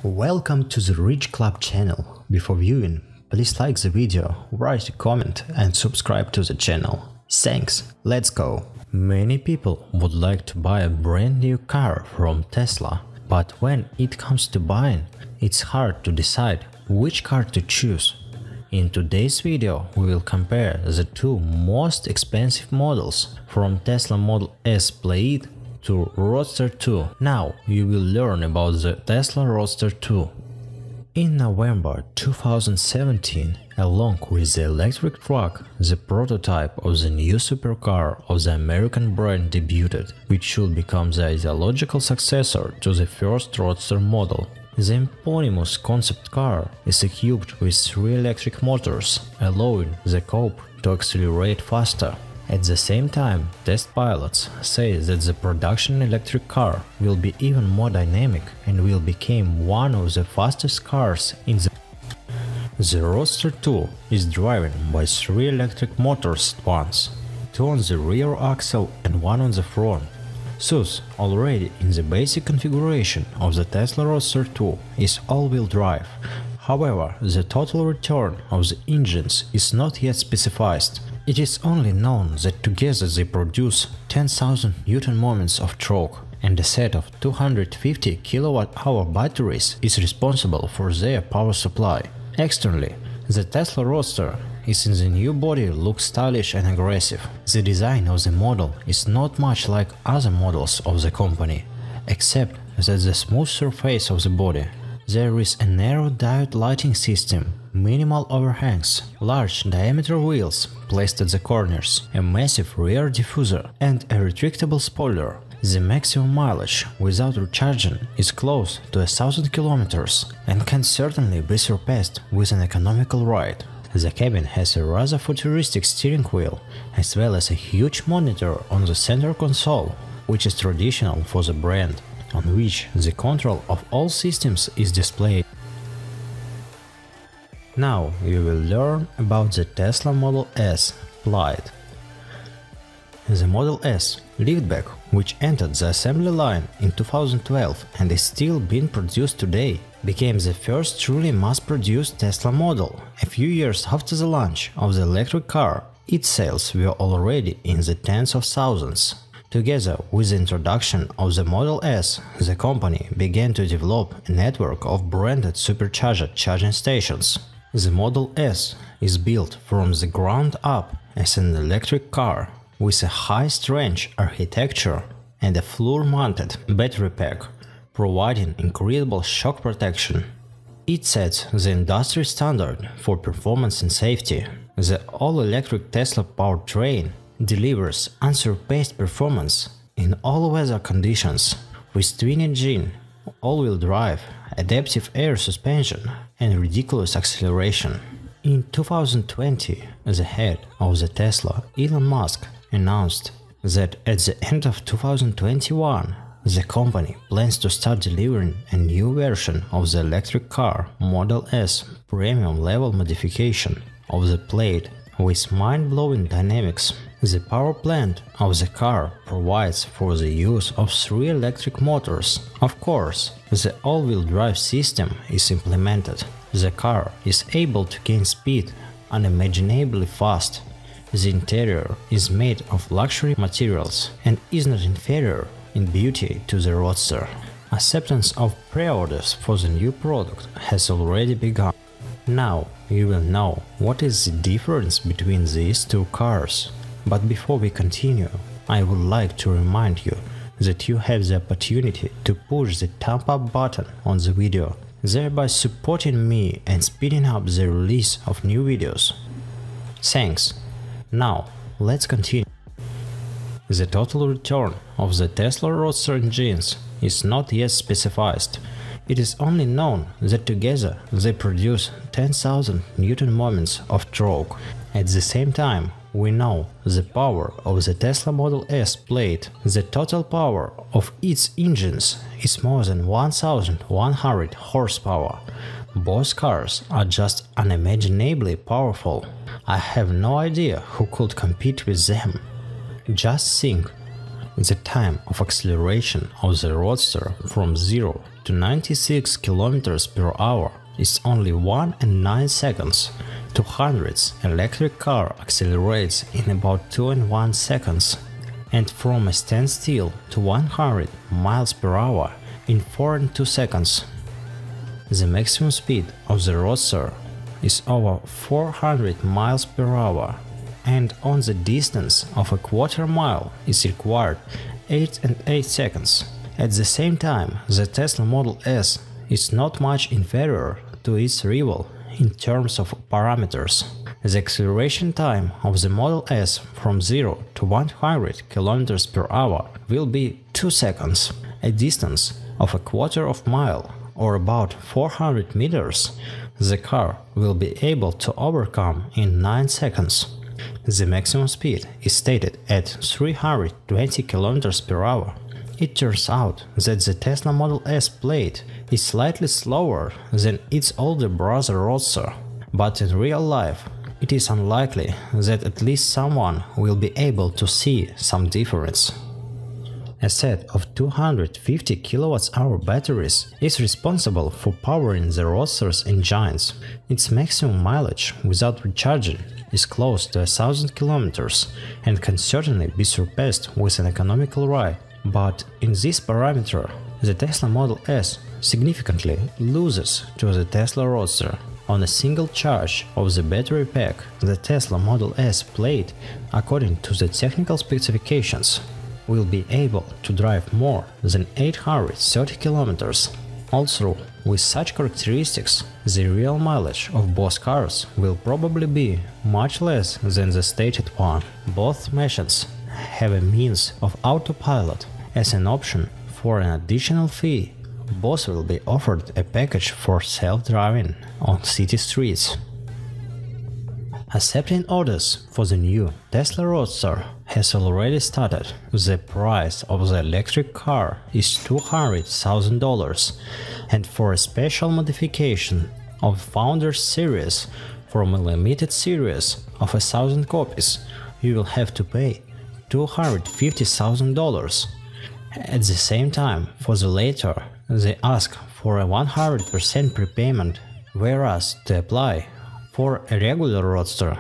Welcome to the Rich Club channel. Before viewing, please like the video, write a comment and subscribe to the channel. Thanks, let's go! Many people would like to buy a brand new car from Tesla, but when it comes to buying, it's hard to decide which car to choose. In today's video, we will compare the two most expensive models from Tesla Model S PLAID to Roadster 2. Now you will learn about the Tesla Roadster 2. In November 2017, along with the electric truck, the prototype of the new supercar of the American brand debuted, which should become the ideological successor to the first Roadster model. The eponymous concept car is equipped with 3 electric motors, allowing the coupe to accelerate faster. At the same time, test pilots say that the production electric car will be even more dynamic and will become one of the fastest cars in the... The Roadster 2 is driven by 3 electric motors at once, 2 on the rear axle and 1 on the front. Thus, already in the basic configuration of the Tesla Roadster 2 is all-wheel drive. However, the total return of the engines is not yet specified. It is only known that together they produce 10,000 Nm of torque, and a set of 250 kWh batteries is responsible for their power supply. Externally, the Tesla Roadster is in the new body looks stylish and aggressive. The design of the model is not much like other models of the company, except that the smooth surface of the body. There is a narrow diode lighting system, minimal overhangs, large diameter wheels placed at the corners, a massive rear diffuser and a retractable spoiler. The maximum mileage without recharging is close to 1000 km and can certainly be surpassed with an economical ride. The cabin has a rather futuristic steering wheel, as well as a huge monitor on the center console, which is traditional for the brand, on which the control of all systems is displayed. Now you will learn about the Tesla Model S PLAID. The Model S liftback, which entered the assembly line in 2012 and is still being produced today, became the first truly mass-produced Tesla model. A few years after the launch of the electric car, its sales were already in the tens of thousands. Together with the introduction of the Model S, the company began to develop a network of branded supercharger charging stations. The Model S is built from the ground up as an electric car, with a high-strength architecture and a floor-mounted battery pack, providing incredible shock protection. It sets the industry standard for performance and safety. The all-electric Tesla powertrain delivers unsurpassed performance in all weather conditions, with twin-engine, all-wheel drive, adaptive air suspension and ridiculous acceleration. In 2020, the head of the Tesla, Elon Musk, announced that at the end of 2021, the company plans to start delivering a new version of the electric car Model S premium level modification of the PLAID with mind-blowing dynamics. The power plant of the car provides for the use of 3 electric motors. Of course, the all-wheel drive system is implemented. The car is able to gain speed unimaginably fast. The interior is made of luxury materials and is not inferior in beauty to the Roadster. Acceptance of pre-orders for the new product has already begun. Now you will know what is the difference between these two cars. But before we continue, I would like to remind you that you have the opportunity to push the thumb up button on the video, thereby supporting me and speeding up the release of new videos. Thanks! Now, let's continue. The total return of the Tesla Roadster engines is not yet specified. It is only known that together they produce 10,000 Nm of torque. At the same time, we know the power of the Tesla Model S PLAID. The total power of its engines is more than 1100 horsepower. Both cars are just unimaginably powerful. I have no idea who could compete with them. Just think, the time of acceleration of the Roadster from 0 to 96 km per hour is only 1.9 seconds. 200's electric car accelerates in about 2.1 seconds, and from a standstill to 100 miles per hour in 4.2 seconds. The maximum speed of the Roadster is over 400 miles per hour, and on the distance of a quarter mile is required 8.8 seconds. At the same time, the Tesla Model S is not much inferior to its rival in terms of parameters. The acceleration time of the Model S from 0 to 100 km per hour will be 2 seconds. A distance of a quarter of mile, or about 400 meters, the car will be able to overcome in 9 seconds. The maximum speed is stated at 320 km per hour. It turns out that the Tesla Model S PLAID is slightly slower than its older brother Roadster, but in real life it is unlikely that at least someone will be able to see some difference. A set of 250 kWh batteries is responsible for powering the Roadster's engines. Its maximum mileage without recharging is close to 1000 km and can certainly be surpassed with an economical ride. But in this parameter, the Tesla Model S significantly loses to the Tesla Roadster. On a single charge of the battery pack, the Tesla Model S PLAID, according to the technical specifications, will be able to drive more than 830 km. Also, with such characteristics, the real mileage of both cars will probably be much less than the stated one. Both machines have a means of autopilot as an option. For an additional fee, both will be offered a package for self-driving on city streets. Accepting orders for the new Tesla Roadster has already started. The price of the electric car is $200,000, and for a special modification of Founders Series from a limited series of 1,000 copies, you will have to pay $250,000. At the same time, for the latter, they ask for a 100% prepayment, whereas to apply for a regular Roadster,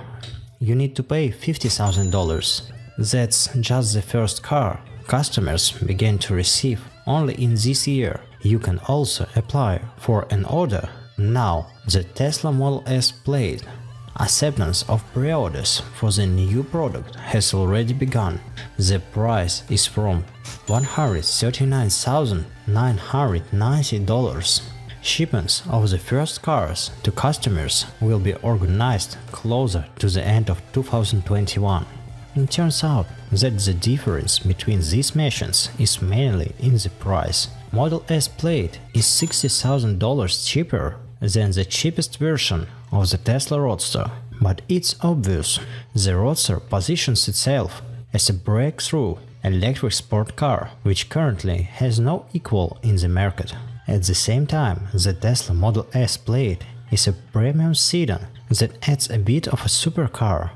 you need to pay $50,000. That's just the first car customers began to receive only in this year. You can also apply for an order now. The Tesla Model S PLAID. Acceptance of pre-orders for the new product has already begun. The price is from $139,990. Shipments of the first cars to customers will be organized closer to the end of 2021. It turns out that the difference between these machines is mainly in the price. Model S PLAID is $60,000 cheaper than the cheapest version of the Tesla Roadster, but it's obvious the Roadster positions itself as a breakthrough electric sport car which currently has no equal in the market. At the same time, the Tesla Model S PLAID is a premium sedan that adds a bit of a supercar,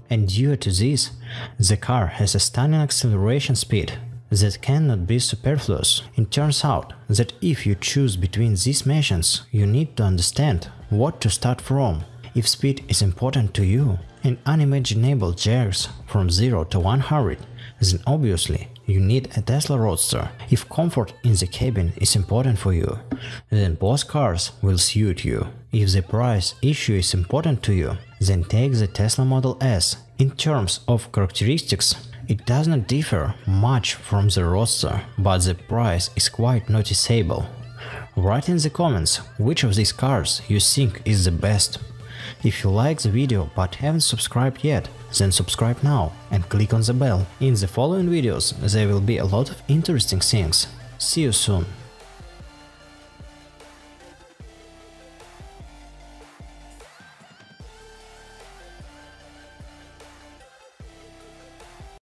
and due to this, the car has a stunning acceleration speed that cannot be superfluous. It turns out that if you choose between these machines, you need to understand what to start from. If speed is important to you and unimaginable jerks from 0 to 100, then obviously you need a Tesla Roadster. If comfort in the cabin is important for you, then both cars will suit you. If the price issue is important to you, then take the Tesla Model S. In terms of characteristics, it does not differ much from the Roadster, but the price is quite noticeable. Write in the comments which of these cars you think is the best. If you like the video but haven't subscribed yet, then subscribe now and click on the bell. In the following videos there will be a lot of interesting things. See you soon.